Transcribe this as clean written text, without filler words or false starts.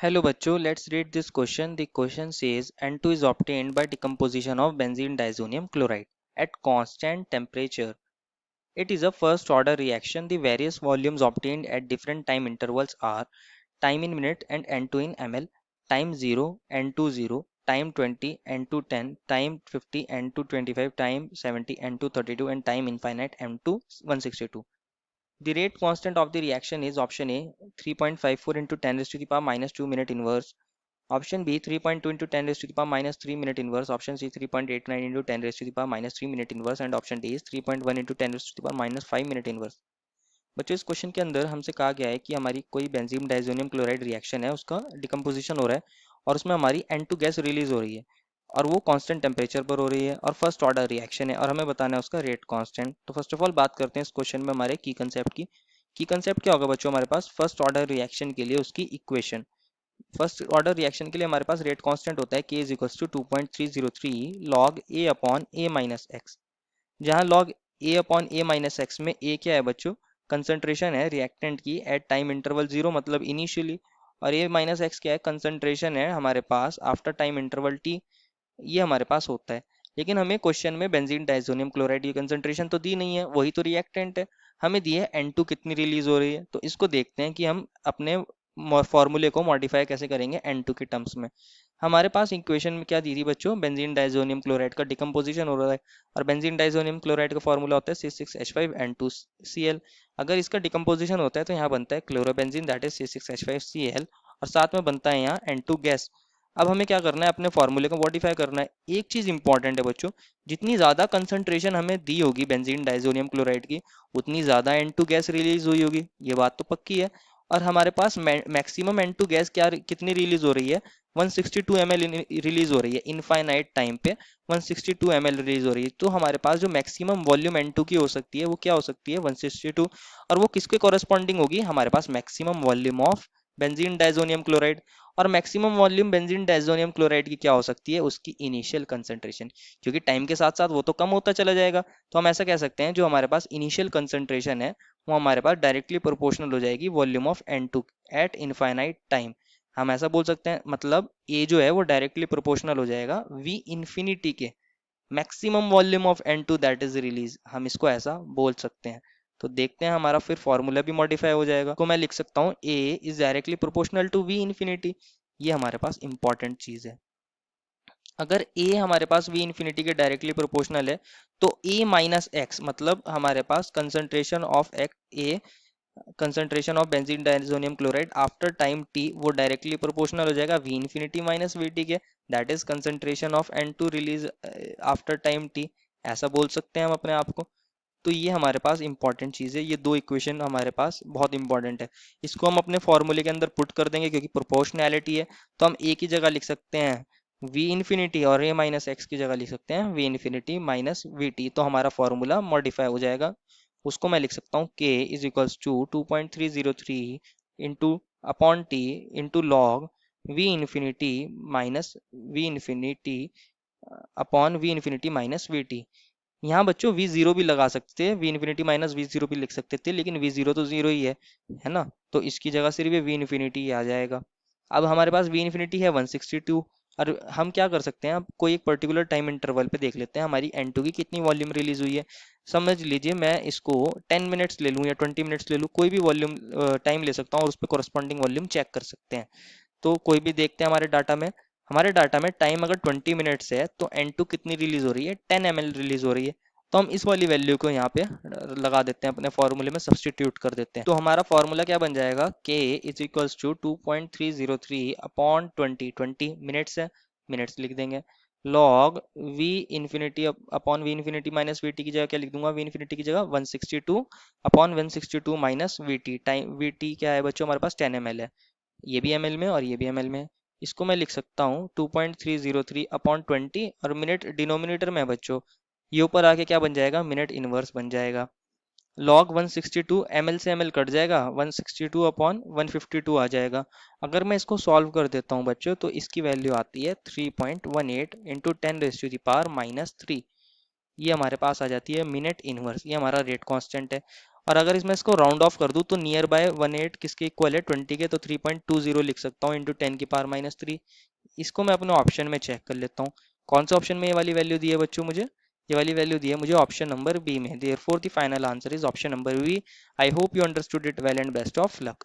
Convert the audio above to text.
Hello बच्चों, let's read this question. The question says N2 is obtained by decomposition of benzene diazonium chloride at constant temperature. It is a first order reaction. The various volumes obtained at different time intervals are time in minute and N2 in ml, time 0, N2 0, time 20, N2 10, time 50, N2 25, time 70, N2 32 and time infinite M2 162. The rate constant of the reaction is option A 3.54 into 10 raised to the power minus 2 minute inverse. Option B 3.2 into 10 raised to the power minus 3 minute inverse. Option C 3.89 into 10 raised to the power minus 3 minute inverse and option D is 3.1 into 10 raised to the power minus 5 minute inverse. बच्चों इस question के अंदर हमसे कहा गया है कि हमारी कोई बेंजीन डाइजोनियम क्लोराइड रिएक्शन है, उसका डिकम्पोजिशन हो रहा है और उसमें हमारी N2 गैस रिलीज हो रही है और वो कांस्टेंट टेम्परेचर पर हो रही है और फर्स्ट ऑर्डर रिएक्शन है और हमें बताना है उसका रेट कांस्टेंट। तो फर्स्ट ऑफ ऑल बात करते हैं इस क्वेश्चन में हमारे की कंसेप्ट की। की कंसेप्ट क्या होगा बच्चों हमारे पास फर्स्ट ऑर्डर रिएक्शन के लिए उसकी इक्वेशन। फर्स्ट ऑर्डर रिएक्शन के लिए हमारे पास रेट कांस्टेंट होता है K is equals to 2.303 log A upon A minus X, जहाँ log A upon A minus X में ए क्या है बच्चों, कंसंट्रेशन है रिएक्टेंट की एट टाइम इंटरवल जीरो मतलब इनिशियली, और ए माइनस एक्स क्या है, कंसंट्रेशन है हमारे पास आफ्टर टाइम इंटरवल टी, ये हमारे पास होता है। लेकिन हमें क्वेश्चन में बेंजीन डाइजोनियम क्लोराइड की कंसंट्रेशन तो दी नहीं है, वही तो रिएक्टेंट है, हमें दी है N2 कितनी रिलीज हो रही है। तो इसको देखते हैं कि हम अपने फॉर्मूले को मॉडिफाई कैसे करेंगे N2 के टर्म्स में। हमारे पास इक्वेशन में क्या दी थी बच्चों, बेंजीन डाइजोनियम क्लोराइड का डिकम्पोजिशन हो रहा है और बेंजीन डाइजोनियम क्लोराइड का फॉर्मूला होता है C6H5N2Cl। अगर इसका डिकम्पोजिशन होता है तो यहाँ बनता है क्लोरोबेंजीन दैट इज C6H5Cl और साथ में बनता है यहाँ N2 गैस। अब हमें क्या करना है, अपने फॉर्मूले को मॉडिफाई करना है। एक चीज इंपॉर्टेंट है बच्चों, जितनी ज्यादा कंसंट्रेशन हमें दी होगी बेंजीन डाइजोनियम क्लोराइड की उतनी ज्यादा N2 गैस रिलीज हुई होगी, ये बात तो पक्की है। और हमारे पास मैक्सिमम N2 गैस क्या कितनी रिलीज हो रही है, 162 ml रिलीज हो रही है इनफाइनाइट टाइम पे, 162 ml रिलीज हो रही है। तो हमारे पास जो मैक्सिमम वॉल्यूम N2 की हो सकती है वो क्या हो सकती है, 162, और वो किसके कॉरेस्पॉन्डिंग होगी, हमारे पास maximum volume of benzene diazonium chloride. और maximum volume benzene diazonium chloride की क्या हो सकती है, उसकी इनिशियल कंसंट्रेशन, क्योंकि टाइम के साथ साथ वो तो कम होता चला जाएगा। तो हम ऐसा कह सकते हैं जो हमारे पास इनिशियल कंसंट्रेशन है वो हमारे पास डायरेक्टली प्रोपोर्शनल हो जाएगी volume of N2 eight infinite time. हम ऐसा बोल सकते हैं, मतलब ए जो है वो डायरेक्टली प्रोपोर्शनल हो जाएगा वी इंफिनिटी के maximum volume of N2 that is release, हम इसको ऐसा बोल सकते हैं। तो देखते हैं हमारा फिर फॉर्मूला भी मॉडिफाई हो जाएगा। तो मैं लिख सकता हूँ A is directly proportional to V infinity, ये हमारे पास इंपॉर्टेंट चीज है। अगर ए हमारे पास वी इंफिनिटी के डायरेक्टली प्रोपोर्शनल है तो ए माइनस एक्स मतलब हमारे पास concentration of A, concentration of benzene diazonium chloride after time T वो डायरेक्टली प्रोपोर्शनल हो जाएगा V infinity minus V T के, that is concentration of N2 release after time T, ऐसा बोल सकते हैं हम अपने आप को। तो ये हमारे पास इंपॉर्टेंट चीज़ है, ये दो इक्वेशन हमारे पास बहुत इंपॉर्टेंट है। इसको हम अपने फॉर्मूले के अंदर पुट कर देंगे क्योंकि प्रोपोर्शनैलिटी है, तो हम ए की जगह लिख सकते हैं वी इन्फिनिटी और ए माइनस एक्स की जगह लिख सकते हैं we infinity minus V T, तो हमारा फॉर्मूला मॉडिफाई हो जाएगा। उसको मैं लिख सकता हूँ K is equals to 2.303 into upon T into log V infinity minus V infinity upon V infinity minus V T. यहाँ बच्चों वी जीरो भी लगा सकते थे, V infinity minus V zero भी लिख सकते थे, लेकिन वी जीरो तो जीरो ही है ना, तो इसकी जगह सिर्फ वी इन्फिनिटी आ जाएगा। अब हमारे पास वी इन्फिनिटी है 162, और हम क्या कर सकते हैं, अब कोई एक पर्टिकुलर टाइम इंटरवल पे देख लेते हैं हमारी N2 की कितनी वॉल्यूम रिलीज हुई है। समझ लीजिए मैं इसको 10 मिनट्स ले लूँ या 20 मिनट्स ले लूँ, कोई भी वॉल्यूम टाइम ले सकता हूँ और उस पर कॉरस्पॉन्डिंग वॉल्यूम चेक कर सकते हैं। तो कोई भी देखते हैं हमारे डाटा में टाइम अगर 20 मिनट्स है तो N2 कितनी रिलीज हो रही है, 10 ml रिलीज हो रही है। तो हम इस वाली वैल्यू को यहाँ पे लगा देते हैं, अपने फॉर्मूले में सब्सटीट्यूट कर देते हैं। तो हमारा फॉर्मूला क्या बन जाएगा, K is equals to 2.303 upon 20 minutes है, मिनट्स लिख देंगे, log V infinity upon V infinity minus V T की जगह क्या लिख दूंगा, वी इन्फिनिटी की जगह 162 upon 162 minus V T, time we T क्या है बच्चों हमारे पास 10 ml है, ये भी ml में और ये भी ml में। इसको मैं लिख सकता हूँ 2.303 अपॉन 20 और मिनट डिनोमिनेटर में है बच्चों, ये ऊपर आके क्या बन जाएगा, मिनट इनवर्स बन जाएगा। लॉग 162 ml से ml कट जाएगा, 162 अपॉन 152 आ जाएगा। अगर मैं इसको सॉल्व कर देता हूँ बच्चों तो इसकी वैल्यू आती है 3.18 into 10 raise to the power minus 3, ये हमारे पास आ जाती है मिनट इनवर्स, ये हमारा रेट कांस्टेंट है। और अगर इसमें इसको राउंड ऑफ कर दूँ तो नियर बाय 18 किसके इक्वल है, 20 के, तो 3.20 लिख सकता हूँ इंटू 10⁻³ इसको मैं अपने ऑप्शन में चेक कर लेता हूँ। कौन सा ऑप्शन में ये वाली वैल्यू दी है बच्चों मुझे, ये वाली वैल्यू दी है मुझे ऑप्शन नंबर बी में। Therefore the final answer is option number B. I hope you understood it well and best of luck.